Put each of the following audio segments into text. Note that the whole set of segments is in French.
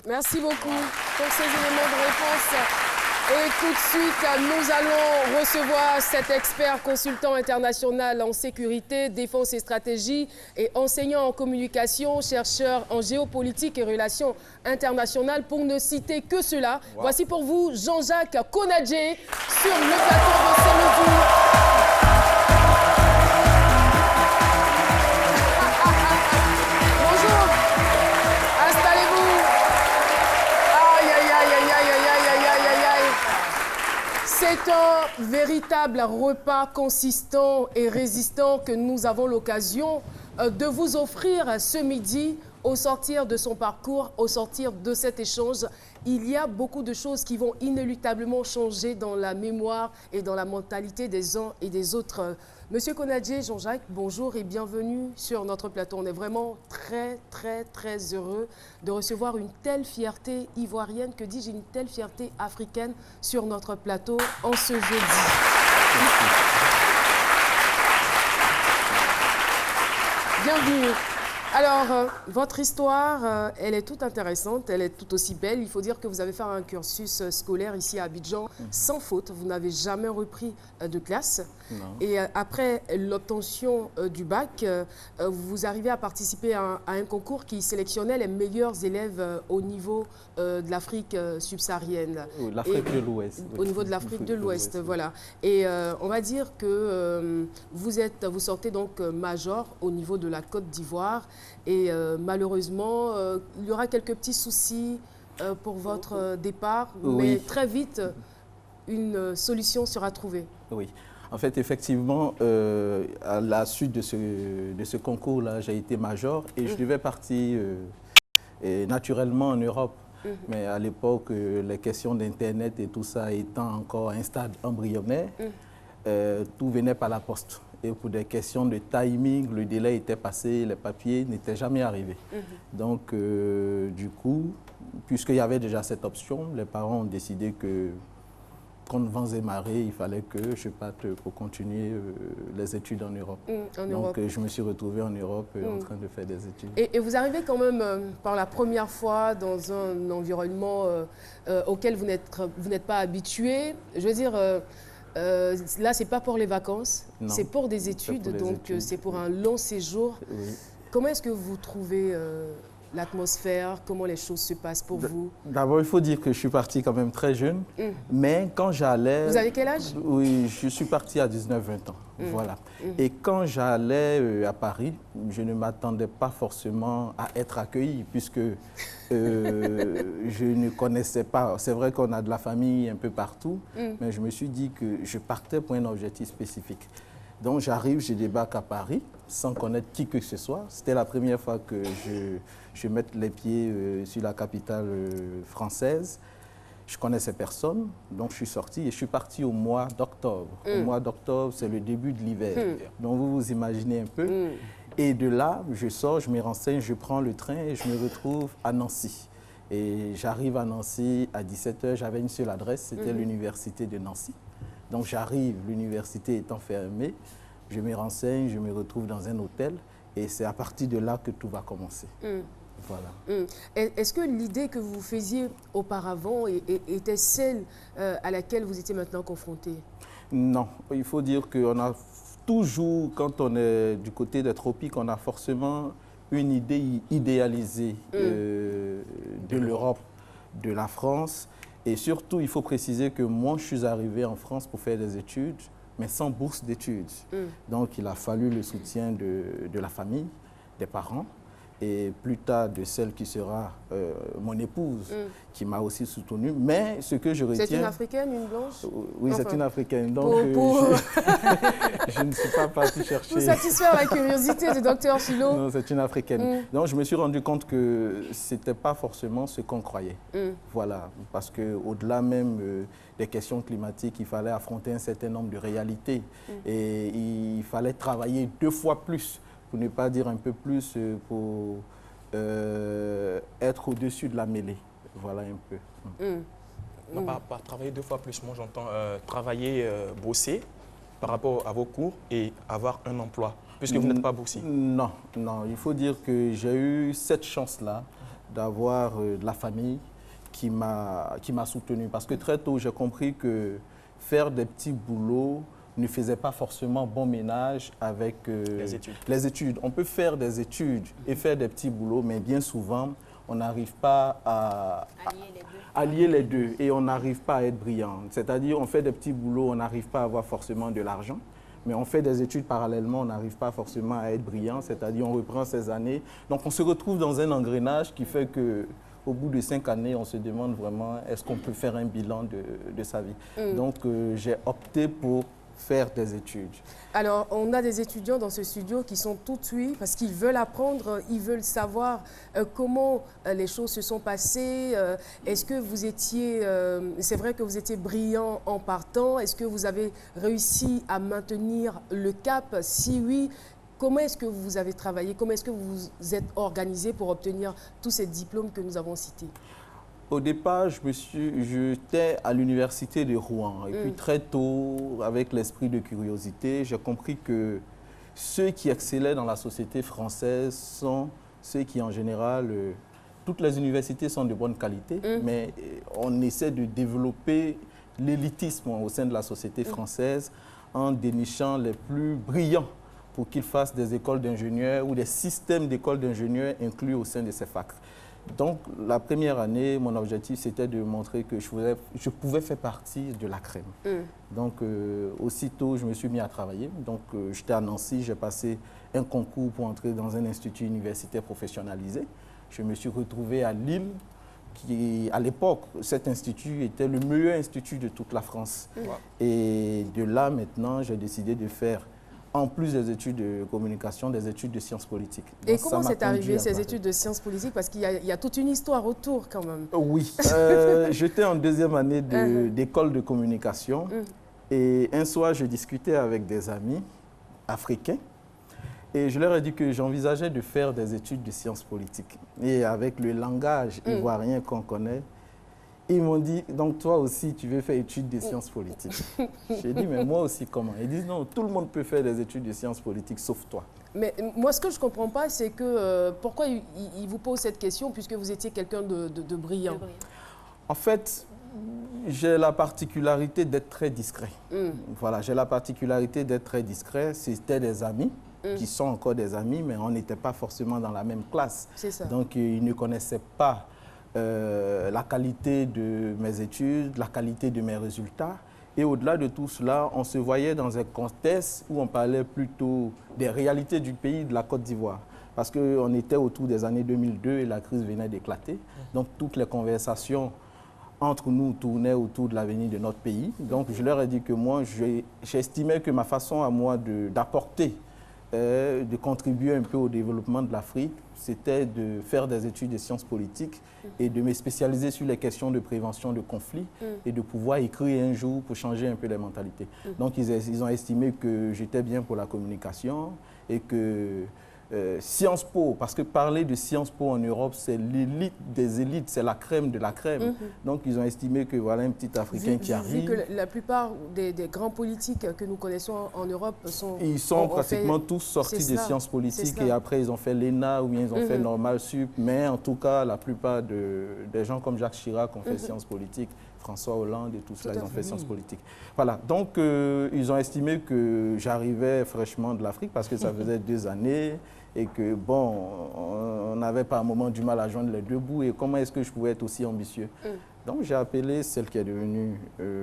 Merci beaucoup pour ces éléments de réponse. Et tout de suite, nous allons recevoir cet expert consultant international en sécurité, défense et stratégie et enseignant en communication, chercheur en géopolitique et relations internationales, pour ne citer que cela. Wow. Voici pour vous Jean-Jacques Konadjé sur le plateau de ce midi. Bonjour, installez-vous. Aïe, aïe, aïe, aïe, aïe, aïe, aïe, aïe, aïe, aïe. C'est un véritable repas consistant et résistant que nous avons l'occasion de vous offrir ce midi au sortir de son parcours, au sortir de cet échange. Il y a beaucoup de choses qui vont inéluctablement changer dans la mémoire et dans la mentalité des uns et des autres. Monsieur Konadjé, Jean-Jacques, bonjour et bienvenue sur notre plateau. On est vraiment très, très, très heureux de recevoir une telle fierté ivoirienne, que dis-je, une telle fierté africaine sur notre plateau en ce jeudi. Bienvenue. Alors, votre histoire, elle est toute intéressante, elle est tout aussi belle. Il faut dire que vous avez fait un cursus scolaire ici à Abidjan sans faute. Vous n'avez jamais repris de classe. Non. Et après l'obtention du bac, vous arrivez à participer à un concours qui sélectionnait les meilleurs élèves au niveau de l'Afrique subsaharienne. Oui, l'Afrique de l'Ouest. Au niveau de l'Afrique de l'Ouest, voilà. Et on va dire que vous sortez donc major au niveau de la Côte d'Ivoire. Et malheureusement, il y aura quelques petits soucis pour votre départ, oui. Mais très vite, une solution sera trouvée. Oui. En fait, effectivement, à la suite de ce concours-là, j'ai été major et je devais partir naturellement en Europe. Mais à l'époque, les questions d'Internet et tout ça étant encore à un stade embryonnaire, tout venait par la poste. Et pour des questions de timing, le délai était passé, les papiers n'étaient jamais arrivés. Donc, du coup, puisqu'il y avait déjà cette option, les parents ont décidé que, contre vents et marées, il fallait que je parte pour continuer les études en Europe. Donc, je me suis retrouvé en Europe en train de faire des études. Et vous arrivez quand même par la première fois dans un environnement auquel vous n'êtes pas habitué. Je veux dire... là, ce n'est pas pour les vacances, c'est pour des études, donc c'est pour un long séjour. Oui. Comment est-ce que vous trouvez l'atmosphère? Comment les choses se passent pour vous? D'abord, il faut dire que je suis parti quand même très jeune, mais quand j'allais... Vous avez quel âge? Oui, je suis parti à 19-20 ans, voilà. Et quand j'allais à Paris, je ne m'attendais pas forcément à être accueilli, puisque je ne connaissais pas. C'est vrai qu'on a de la famille un peu partout, mais je me suis dit que je partais pour un objectif spécifique. Donc j'arrive, je débarque à Paris sans connaître qui que ce soit. C'était la première fois que je mette les pieds sur la capitale française. Je connaissais personne, donc je suis sorti et je suis parti au mois d'octobre. Au mois d'octobre, c'est le début de l'hiver. Donc vous vous imaginez un peu. Et de là, je sors, je me renseigne, je prends le train et je me retrouve à Nancy. Et j'arrive à Nancy à 17 h, j'avais une seule adresse, c'était l'université de Nancy. Donc j'arrive, l'université étant fermée, je me renseigne, je me retrouve dans un hôtel et c'est à partir de là que tout va commencer. Voilà. Est-ce que l'idée que vous faisiez auparavant était celle à laquelle vous étiez maintenant confronté? Non, il faut dire qu'on a toujours, quand on est du côté des tropiques, on a forcément une idée idéalisée de l'Europe, de la France. Et surtout, il faut préciser que moi, je suis arrivé en France pour faire des études, mais sans bourse d'études. Donc, il a fallu le soutien de la famille, des parents, et plus tard de celle qui sera mon épouse, qui m'a aussi soutenu. Mais ce que je retiens... C'est une Africaine, une blanche? Oui, enfin, c'est une Africaine. Donc, je ne suis pas parti chercher... Pour satisfaire la curiosité du docteur Philo. Non, c'est une Africaine. Donc, je me suis rendu compte que ce n'était pas forcément ce qu'on croyait. Voilà, parce qu'au-delà même des questions climatiques, il fallait affronter un certain nombre de réalités. Et il fallait travailler 2 fois plus, pour ne pas dire un peu plus, pour être au-dessus de la mêlée. Voilà un peu. Non, pas travailler 2 fois plus, moi j'entends travailler, bosser par rapport à vos cours et avoir un emploi, puisque vous n'êtes pas boursier. Non, non, il faut dire que j'ai eu cette chance-là d'avoir de la famille qui m'a soutenu. Parce que très tôt, j'ai compris que faire des petits boulots ne faisait pas forcément bon ménage avec les études. On peut faire des études et faire des petits boulots, mais bien souvent, on n'arrive pas à allier les deux et on n'arrive pas à être brillant. C'est-à-dire, on fait des petits boulots, on n'arrive pas à avoir forcément de l'argent, mais on fait des études parallèlement, on n'arrive pas forcément à être brillant, c'est-à-dire on reprend ces années. Donc on se retrouve dans un engrenage qui fait que au bout de 5 années, on se demande vraiment est-ce qu'on peut faire un bilan de sa vie. Donc j'ai opté pour faire des études. Alors, on a des étudiants dans ce studio qui sont tout oui parce qu'ils veulent apprendre, ils veulent savoir comment les choses se sont passées. Est-ce que vous étiez, c'est vrai que vous étiez brillant en partant, est-ce que vous avez réussi à maintenir le cap? Si oui, comment est-ce que vous avez travaillé? Comment est-ce que vous vous êtes organisé pour obtenir tous ces diplômes que nous avons cités? Au départ, j'étais à l'université de Rouen. Et puis très tôt, avec l'esprit de curiosité, j'ai compris que ceux qui excellaient dans la société française sont ceux qui, en général, toutes les universités sont de bonne qualité, mais on essaie de développer l'élitisme au sein de la société française en dénichant les plus brillants pour qu'ils fassent des écoles d'ingénieurs ou des systèmes d'écoles d'ingénieurs inclus au sein de ces facs. Donc, la première année, mon objectif, c'était de montrer que je pouvais faire partie de la crème. Donc, aussitôt, je me suis mis à travailler. Donc, j'étais à Nancy, j'ai passé un concours pour entrer dans un institut universitaire professionnalisé. Je me suis retrouvé à Lille, qui, à l'époque, cet institut était le meilleur institut de toute la France. Et de là, maintenant, j'ai décidé de faire, en plus des études de communication, des études de sciences politiques. Et comment c'est arrivé ces études de sciences politiques? Parce qu'il y a toute une histoire autour quand même. Oui, j'étais en deuxième année d'école de communication et un soir, je discutais avec des amis africains et je leur ai dit que j'envisageais de faire des études de sciences politiques. Et avec le langage ivoirien qu'on connaît, ils m'ont dit, donc toi aussi, tu veux faire études de sciences politiques. J'ai dit, mais moi aussi, comment? Ils disent, non, tout le monde peut faire des études de sciences politiques, sauf toi. Mais moi, ce que je ne comprends pas, c'est que pourquoi ils vous posent cette question, puisque vous étiez quelqu'un de brillant? En fait, j'ai la particularité d'être très discret. Voilà, j'ai la particularité d'être très discret. C'était des amis qui sont encore des amis, mais on n'était pas forcément dans la même classe. C'est ça. Donc, ils ne connaissaient pas la qualité de mes études, la qualité de mes résultats. Et au-delà de tout cela, on se voyait dans un contexte où on parlait plutôt des réalités du pays, de la Côte d'Ivoire. Parce qu'on était autour des années 2002 et la crise venait d'éclater. Donc toutes les conversations entre nous tournaient autour de l'avenir de notre pays. Donc je leur ai dit que moi, j'estimais que ma façon à moi d'apporter, de contribuer un peu au développement de l'Afrique, c'était de faire des études de sciences politiques et de me spécialiser sur les questions de prévention de conflits et de pouvoir écrire un jour pour changer un peu les mentalités. Donc ils ont estimé que j'étais bien pour la communication et que Sciences Po, parce que parler de Sciences Po en Europe, c'est l'élite des élites, c'est la crème de la crème. Donc ils ont estimé que voilà un petit Africain qui arrive. Vu que la plupart des grands politiques que nous connaissons en Europe sont... Ils sont pratiquement tous sortis des sciences politiques et après ils ont fait l'ENA ou bien ils ont fait Normal Sup. Mais en tout cas, la plupart des gens comme Jacques Chirac ont fait sciences politiques. François Hollande et tout cela, ils ont fait sciences politiques. Voilà, donc ils ont estimé que j'arrivais fraîchement de l'Afrique parce que ça faisait 2 années et que, bon, on n'avait pas un moment du mal à joindre les deux bouts et comment est-ce que je pouvais être aussi ambitieux. Donc j'ai appelé celle qui est devenue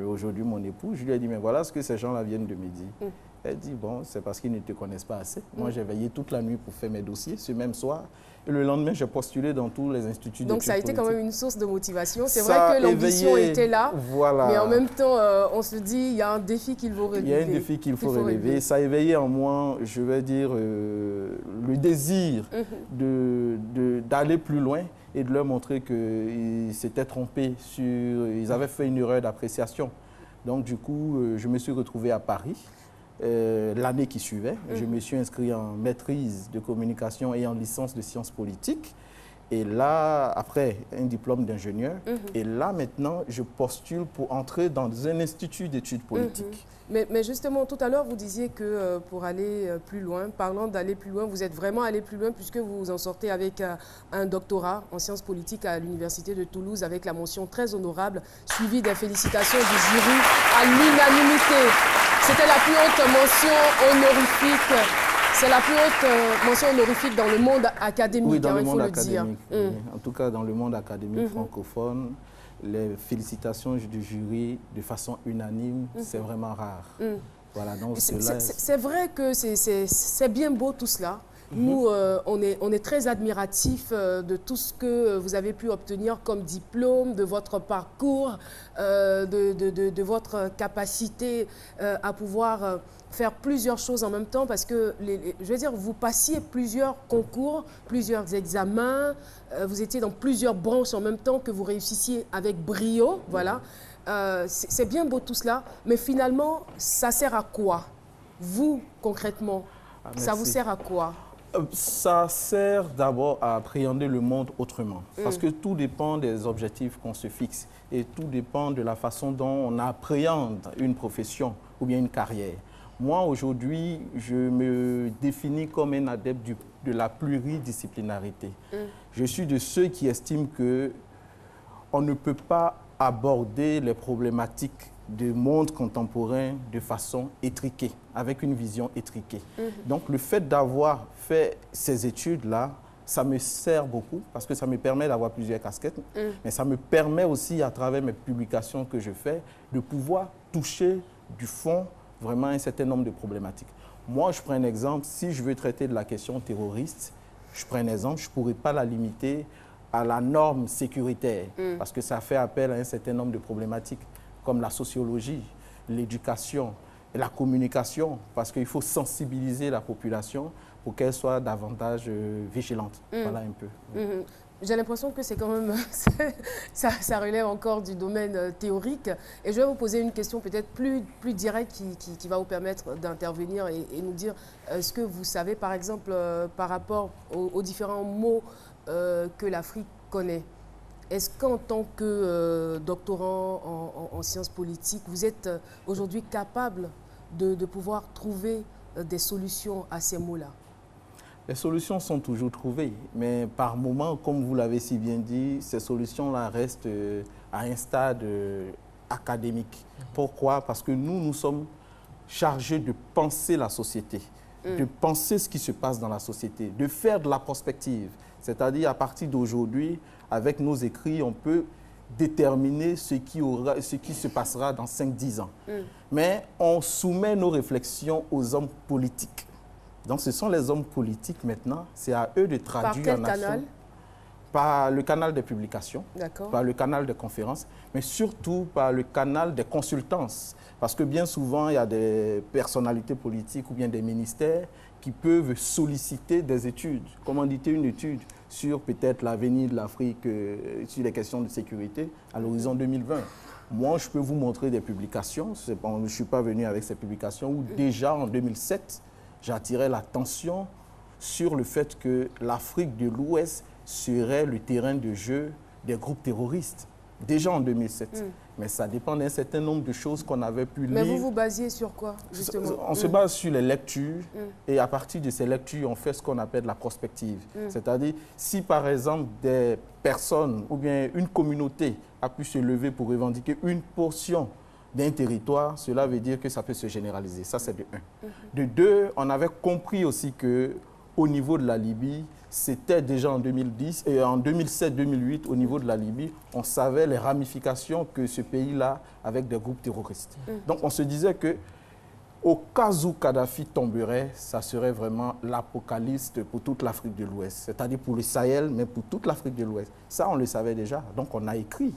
aujourd'hui mon épouse. Je lui ai dit, mais voilà ce que ces gens-là viennent de me dire. Elle dit, bon, c'est parce qu'ils ne te connaissent pas assez. Moi, j'ai veillé toute la nuit pour faire mes dossiers ce même soir. Et le lendemain, j'ai postulé dans tous les instituts d'études politiques. Donc, ça a été quand même une source de motivation. C'est vrai que l'ambition était là, voilà. Mais en même temps, on se dit, il y a un défi qu'il faut relever. Il y a un défi qu'il faut relever. Ça a éveillé en moi, je vais dire, le désir d'aller plus loin et de leur montrer qu'ils s'étaient trompés ils avaient fait une erreur d'appréciation. Donc, du coup, je me suis retrouvé à Paris. L'année qui suivait, je me suis inscrit en maîtrise de communication et en licence de sciences politiques. Et là, après un diplôme d'ingénieur, et là maintenant, je postule pour entrer dans un institut d'études politiques. Mais justement, tout à l'heure, vous disiez que pour aller plus loin, parlant d'aller plus loin, vous êtes vraiment allé plus loin puisque vous en sortez avec un doctorat en sciences politiques à l'Université de Toulouse avec la mention très honorable, suivie des félicitations du jury à l'unanimité. C'était la plus haute mention honorifique. C'est la plus haute mention honorifique dans le monde académique, oui, dans le il faut monde le dire. Oui. En tout cas, dans le monde académique francophone, les félicitations du jury de façon unanime, c'est vraiment rare. Voilà, donc c'est vrai que c'est bien beau tout cela. Nous, on est très admiratifs de tout ce que vous avez pu obtenir comme diplôme, de votre parcours, de votre capacité à pouvoir faire plusieurs choses en même temps parce que, je veux dire, vous passiez plusieurs concours, plusieurs examens, vous étiez dans plusieurs branches en même temps que vous réussissiez avec brio, voilà. C'est bien beau tout cela, mais finalement, ça sert à quoi? Vous, concrètement, ça vous sert à quoi? Ça sert d'abord à appréhender le monde autrement, parce que tout dépend des objectifs qu'on se fixe et tout dépend de la façon dont on appréhende une profession ou bien une carrière. Moi, aujourd'hui, je me définis comme un adepte de la pluridisciplinarité. Je suis de ceux qui estiment qu'on ne peut pas aborder les problématiques du monde contemporain de façon étriquée, avec une vision étriquée. Donc, le fait d'avoir fait ces études-là, ça me sert beaucoup parce que ça me permet d'avoir plusieurs casquettes, mais ça me permet aussi, à travers mes publications que je fais, de pouvoir toucher du fond vraiment un certain nombre de problématiques. Moi, je prends un exemple. Si je veux traiter de la question terroriste, je prends un exemple, je ne pourrais pas la limiter à la norme sécuritaire parce que ça fait appel à un certain nombre de problématiques comme la sociologie, l'éducation et la communication parce qu'il faut sensibiliser la population pour qu'elle soit davantage vigilante. Voilà un peu. J'ai l'impression que c'est quand même, ça relève encore du domaine théorique. Et je vais vous poser une question peut-être plus directe qui va vous permettre d'intervenir et nous dire ce que vous savez, par exemple, par rapport aux différents mots que l'Afrique connaît. Est-ce qu'en tant que doctorant en sciences politiques, vous êtes aujourd'hui capable de pouvoir trouver des solutions à ces mots-là? Les solutions sont toujours trouvées, mais par moment, comme vous l'avez si bien dit, ces solutions-là restent à un stade académique. Pourquoi? Parce que nous sommes chargés de penser la société, de penser ce qui se passe dans la société, de faire de la prospective. C'est-à-dire, à partir d'aujourd'hui, avec nos écrits, on peut déterminer ce qui se passera dans 5-10 ans. Mais on soumet nos réflexions aux hommes politiques. Donc, ce sont les hommes politiques maintenant, c'est à eux de traduire en action. Par quel canal? Par le canal des publications, par le canal des conférences, mais surtout par le canal des consultances. Parce que bien souvent, il y a des personnalités politiques ou bien des ministères qui peuvent solliciter des études, commanditer une étude sur peut-être l'avenir de l'Afrique, sur les questions de sécurité à l'horizon 2020. Moi, je peux vous montrer des publications, je ne suis pas venu avec ces publications, où déjà en 2007, j'attirais l'attention sur le fait que l'Afrique de l'Ouest serait le terrain de jeu des groupes terroristes, déjà en 2007. Mais ça dépend d'un certain nombre de choses qu'on avait pu lire. Mais vous vous basiez sur quoi, justement? On se base sur les lectures et à partir de ces lectures, on fait ce qu'on appelle la prospective. C'est-à-dire, si par exemple des personnes ou bien une communauté a pu se lever pour revendiquer une portion d'un territoire, cela veut dire que ça peut se généraliser. Ça, c'est de 1. De 2, on avait compris aussi qu'au niveau de la Libye, c'était déjà en 2010 et en 2007-2008, au niveau de la Libye, on savait les ramifications que ce pays-là avec des groupes terroristes. Donc, on se disait que au cas où Kadhafi tomberait, ça serait vraiment l'apocalypse pour toute l'Afrique de l'Ouest, c'est-à-dire pour le Sahel, mais pour toute l'Afrique de l'Ouest. Ça, on le savait déjà. Donc, on a écrit.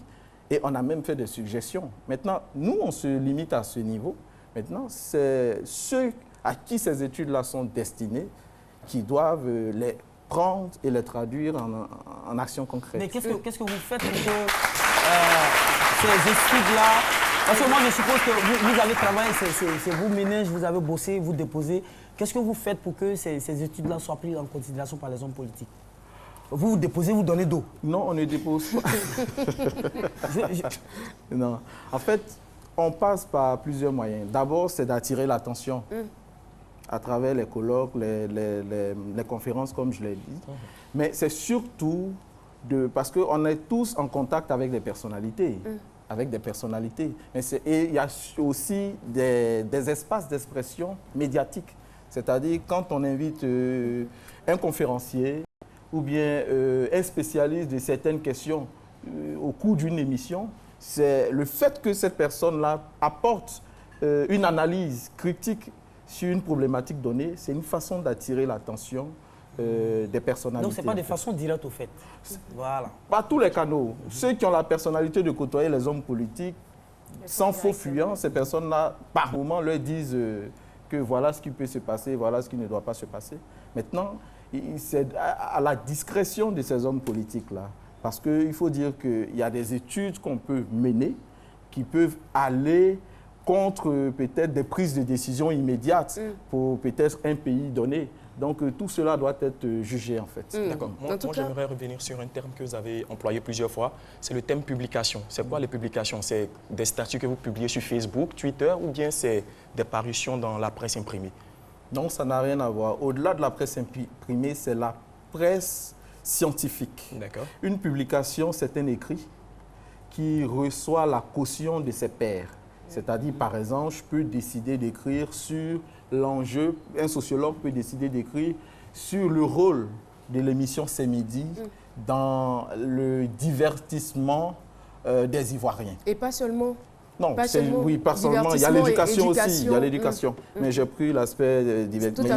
Et on a même fait des suggestions. Maintenant, nous, on se limite à ce niveau. Maintenant, c'est ceux à qui ces études-là sont destinées qui doivent les prendre et les traduire en actions concrètes. Mais qu'est-ce que vous faites pour que ces études-là... Parce que moi, je suppose que vous avez travaillé, c'est vous ménage, vous avez bossé, vous déposez. Qu'est-ce que vous faites pour que ces études-là soient prises en considération par les hommes politiques? vous déposez, vous donnez d'eau. Non, on ne dépose pas. Non. En fait, on passe par plusieurs moyens. D'abord, c'est d'attirer l'attention à travers les colloques, les conférences, comme je l'ai dit. Mais c'est surtout parce qu'on est tous en contact avec des personnalités. Et il y a aussi des espaces d'expression médiatique. C'est-à-dire, quand on invite un conférencier ou bien un spécialiste de certaines questions au cours d'une émission, c'est le fait que cette personne-là apporte une analyse critique sur une problématique donnée, c'est une façon d'attirer l'attention des personnalités. Donc, ce n'est pas de façon directe au fait. Voilà. Pas tous les canaux. Ceux qui ont la personnalité de côtoyer les hommes politiques, sans faux fuyant, ces personnes-là, par moment, leur disent que voilà ce qui peut se passer, voilà ce qui ne doit pas se passer. Maintenant, c'est à la discrétion de ces hommes politiques-là. Parce qu'il faut dire qu'il y a des études qu'on peut mener qui peuvent aller contre peut-être des prises de décision immédiates pour peut-être un pays donné. Donc tout cela doit être jugé en fait. D'accord. Moi j'aimerais revenir sur un terme que vous avez employé plusieurs fois. C'est le thème publication. C'est quoi les publications? C'est des statuts que vous publiez sur Facebook, Twitter ou bien c'est des parutions dans la presse imprimée? Non, ça n'a rien à voir. Au-delà de la presse imprimée, c'est la presse scientifique. D'accord. Une publication, c'est un écrit qui reçoit la caution de ses pairs. C'est-à-dire, par exemple, je peux décider d'écrire sur l'enjeu, un sociologue peut décider d'écrire sur le rôle de l'émission C'est Midi dans le divertissement des Ivoiriens. Et pas seulement. Non, oui, pas seulement. Il y a l'éducation aussi. Il y a l'éducation. Mais j'ai pris l'aspect divertissement.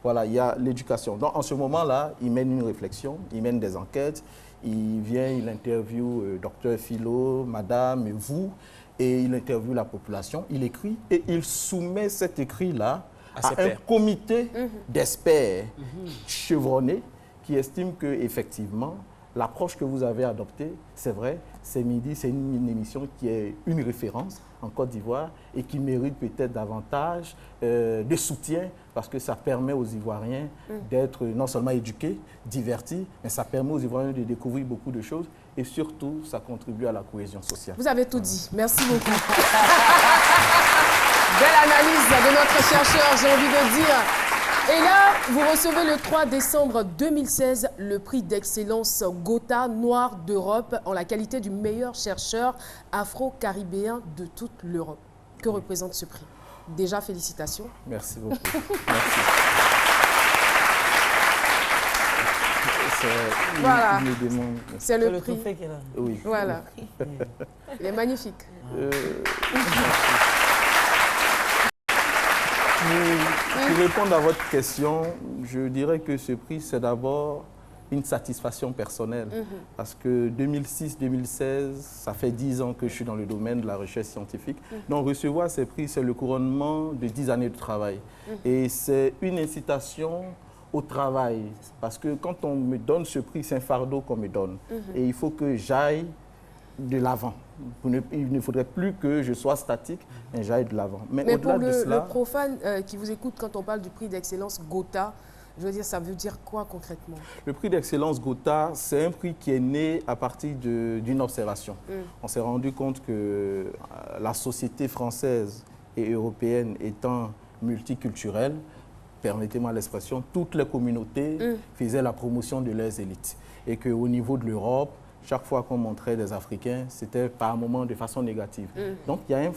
Voilà, il y a l'éducation. Donc, en ce moment-là, il mène une réflexion, il mène des enquêtes, il vient, il interviewe docteur Philo, madame, et vous, et il interviewe la population, il écrit et il soumet cet écrit-là à un comité d'experts chevronnés qui estime qu'effectivement, l'approche que vous avez adoptée, c'est vrai, C'est Midi, c'est une émission qui est une référence en Côte d'Ivoire et qui mérite peut-être davantage de soutien parce que ça permet aux Ivoiriens d'être non seulement éduqués, divertis, mais ça permet aux Ivoiriens de découvrir beaucoup de choses et surtout, ça contribue à la cohésion sociale. Vous avez tout dit. Merci beaucoup. Belle analyse de notre chercheur, j'ai envie de dire. Et là, vous recevez le 3 décembre 2016 le prix d'excellence Gotha Noir d'Europe en la qualité du meilleur chercheur afro-caribéen de toute l'Europe. Que représente ce prix? Déjà, félicitations. Merci beaucoup. Merci. Voilà, c'est le prix. Oui. Voilà. Il est magnifique. Pour répondre à votre question, je dirais que ce prix, c'est d'abord une satisfaction personnelle. Parce que 2006-2016, ça fait 10 ans que je suis dans le domaine de la recherche scientifique. Donc recevoir ces prix, c'est le couronnement de 10 années de travail. Et c'est une incitation au travail. Parce que quand on me donne ce prix, c'est un fardeau qu'on me donne. Et il faut que j'aille de l'avant. Il ne faudrait plus que je sois statique, mais j'aille de l'avant. Mais pour le profane qui vous écoute, quand on parle du prix d'excellence Gotha, je veux dire, ça veut dire quoi concrètement? Le prix d'excellence Gotha, c'est un prix qui est né à partir d'une observation. On s'est rendu compte que la société française et européenne étant multiculturelle, permettez-moi l'expression, toutes les communautés faisaient la promotion de leurs élites. Et qu'au niveau de l'Europe, chaque fois qu'on montrait des Africains, c'était par moments de façon négative. Donc, il y a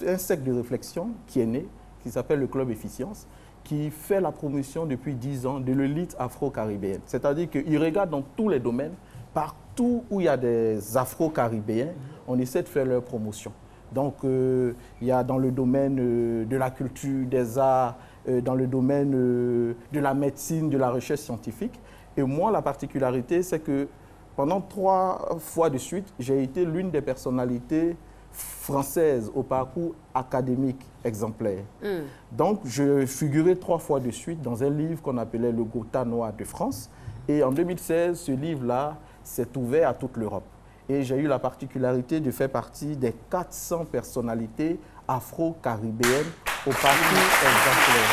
un cercle de réflexion qui est né, qui s'appelle le Club Efficience, qui fait la promotion depuis 10 ans de l'élite afro-caribéenne. C'est-à-dire qu'il regarde dans tous les domaines, partout où il y a des afro-caribéens, on essaie de faire leur promotion. Donc, il y a dans le domaine de la culture, des arts, dans le domaine de la médecine, de la recherche scientifique. Et moi, la particularité, c'est que pendant 3 fois de suite, j'ai été l'une des personnalités françaises au parcours académique exemplaire. Donc, je figurais 3 fois de suite dans un livre qu'on appelait le Gotha Noir de France. Et en 2016, ce livre-là s'est ouvert à toute l'Europe. Et j'ai eu la particularité de faire partie des 400 personnalités afro-caribéennes au parcours exemplaire.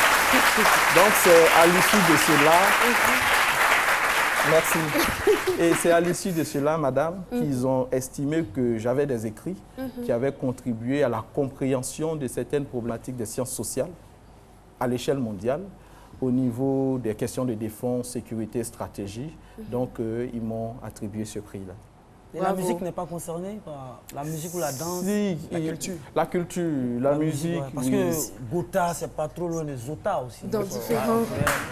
Donc, c'est à l'issue de cela Merci. Et c'est à l'issue de cela, madame, qu'ils ont estimé que j'avais des écrits qui avaient contribué à la compréhension de certaines problématiques des sciences sociales à l'échelle mondiale, au niveau des questions de défense, sécurité, stratégie. Donc, ils m'ont attribué ce prix-là. Et la musique n'est pas concernée par la musique ou la danse? Si, la culture, la musique. Ouais. Parce que Gotha, c'est pas trop loin de Zota aussi. Dans différents...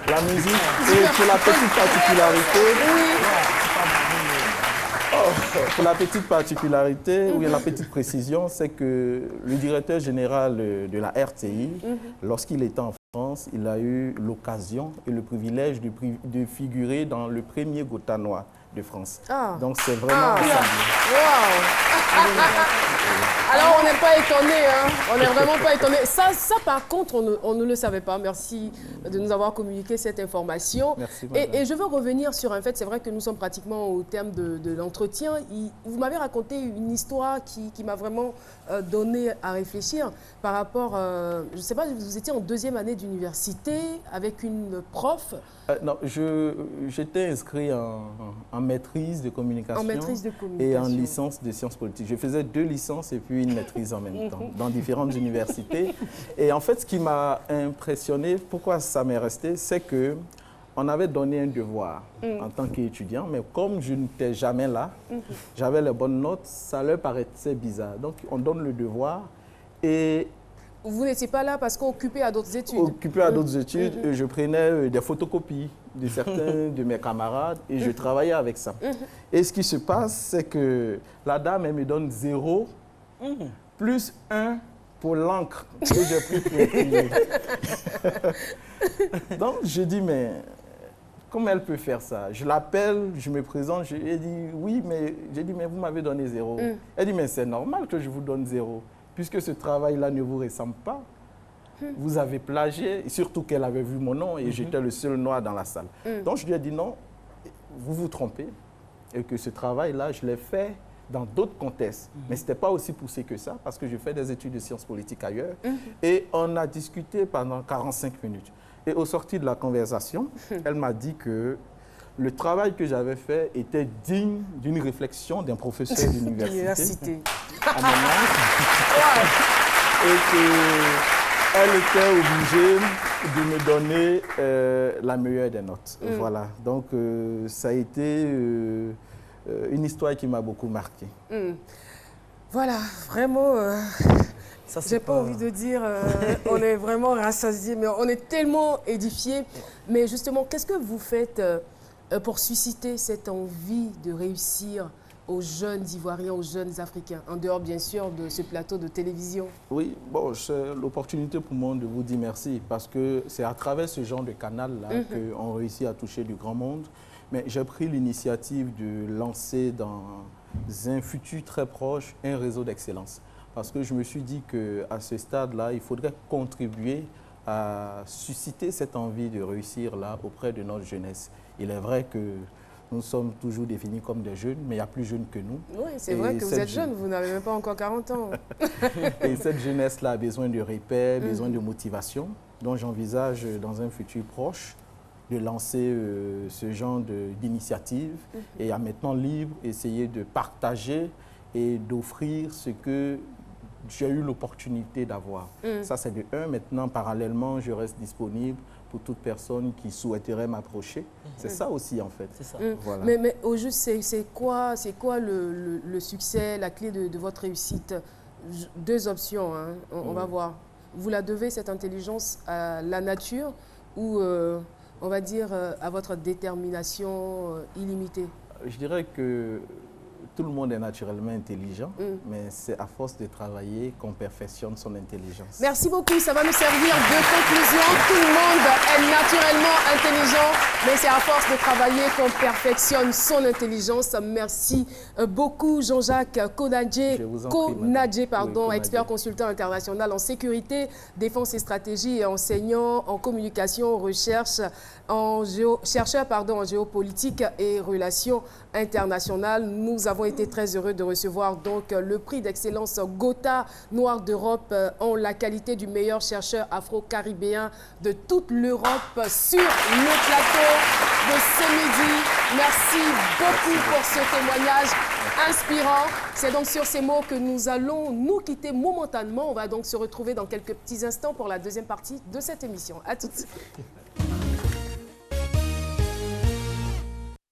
La musique, et pour la petite particularité... Pour la petite particularité, ou la petite précision, c'est que le directeur général de la RTI, lorsqu'il était en France, il a eu l'occasion et le privilège de figurer dans le premier Gotha noir de France. Donc c'est vraiment Alors on n'est pas étonné, hein? On n'est vraiment pas étonné. Ça par contre, on ne le savait pas. Merci de nous avoir communiqué cette information. Merci, et je veux revenir sur un fait, c'est vrai que nous sommes pratiquement au terme de l'entretien. Vous m'avez raconté une histoire qui m'a vraiment donné à réfléchir par rapport, je ne sais pas, vous étiez en 2e année d'université avec une prof. Non, j'étais inscrit en maîtrise de communication, et en licence de sciences politiques. Je faisais 2 licences et puis une maîtrise en même temps, dans différentes universités. Et en fait, ce qui m'a impressionné, pourquoi ça m'est resté, c'est que on avait donné un devoir en tant qu'étudiant, mais comme je n'étais jamais là, j'avais les bonnes notes, ça leur paraissait bizarre. Donc, on donne le devoir et... Vous n'étiez pas là parce qu'occupé à d'autres études? Occupé à d'autres études, je prenais des photocopies de certains de mes camarades et je travaillais avec ça. Et ce qui se passe, c'est que la dame, elle me donne 0 plus 1 pour l'encre que j'ai pris pour imprimer. Donc, je dis, mais comment elle peut faire ça? Je l'appelle, je me présente, elle dit, oui, mais j'ai dit, mais vous m'avez donné 0. Elle dit, mais c'est normal que je vous donne 0. Puisque ce travail-là ne vous ressemble pas, vous avez plagié, et surtout qu'elle avait vu mon nom et j'étais le seul noir dans la salle. Donc je lui ai dit non, vous vous trompez, et que ce travail-là, je l'ai fait dans d'autres contextes. Mais ce n'était pas aussi poussé que ça, parce que je fais des études de sciences politiques ailleurs. Et on a discuté pendant 45 minutes. Et au sorti de la conversation, elle m'a dit que le travail que j'avais fait était digne d'une réflexion d'un professeur d'université. À mon âge. Et qu'elle était obligée de me donner la meilleure des notes. Voilà. Donc, ça a été une histoire qui m'a beaucoup marqué. Voilà, vraiment... J'ai pas envie de dire, on est vraiment rassasiés, mais on est tellement édifiés. Mais justement, qu'est-ce que vous faites pour susciter cette envie de réussir aux jeunes Ivoiriens, aux jeunes Africains, en dehors bien sûr de ce plateau de télévision? Oui, bon, c'est l'opportunité pour moi de vous dire merci, parce que c'est à travers ce genre de canal-là qu'on réussit à toucher du grand monde. Mais j'ai pris l'initiative de lancer dans un futur très proche un réseau d'excellence. Parce que je me suis dit qu'à ce stade-là, il faudrait contribuer à susciter cette envie de réussir là auprès de notre jeunesse. Il est vrai que nous sommes toujours définis comme des jeunes, mais il y a plus jeunes que nous. Oui, c'est vrai que vous êtes jeune, vous n'avez même pas encore 40 ans. Et cette jeunesse-là a besoin de repères, besoin de motivation. Donc j'envisage dans un futur proche de lancer ce genre d'initiative et à maintenant libre, essayer de partager et d'offrir ce que j'ai eu l'opportunité d'avoir. Ça, c'est de 1. Maintenant, parallèlement, je reste disponible pour toute personne qui souhaiterait m'approcher. C'est ça aussi, en fait. C'est ça. Voilà. Mais au juste, c'est quoi le succès, la clé de votre réussite? 2 options, hein. On va voir. Vous la devez, cette intelligence, à la nature ou, on va dire, à votre détermination illimitée? Je dirais que tout le monde est naturellement intelligent, mais c'est à force de travailler qu'on perfectionne son intelligence. Merci beaucoup, ça va nous servir de conclusion. Tout le monde est naturellement intelligent, mais c'est à force de travailler qu'on perfectionne son intelligence. Merci beaucoup Jean-Jacques Konadjé, expert consultant international en sécurité, défense et stratégie et enseignant en communication, recherche, chercheur en géopolitique et relations international. Nous avons été très heureux de recevoir donc le prix d'excellence Gotha Noir d'Europe en la qualité du meilleur chercheur afro-caribéen de toute l'Europe sur le plateau de ce midi. Merci beaucoup pour ce témoignage inspirant. C'est donc sur ces mots que nous allons nous quitter momentanément. On va donc se retrouver dans quelques petits instants pour la deuxième partie de cette émission. À tout de suite.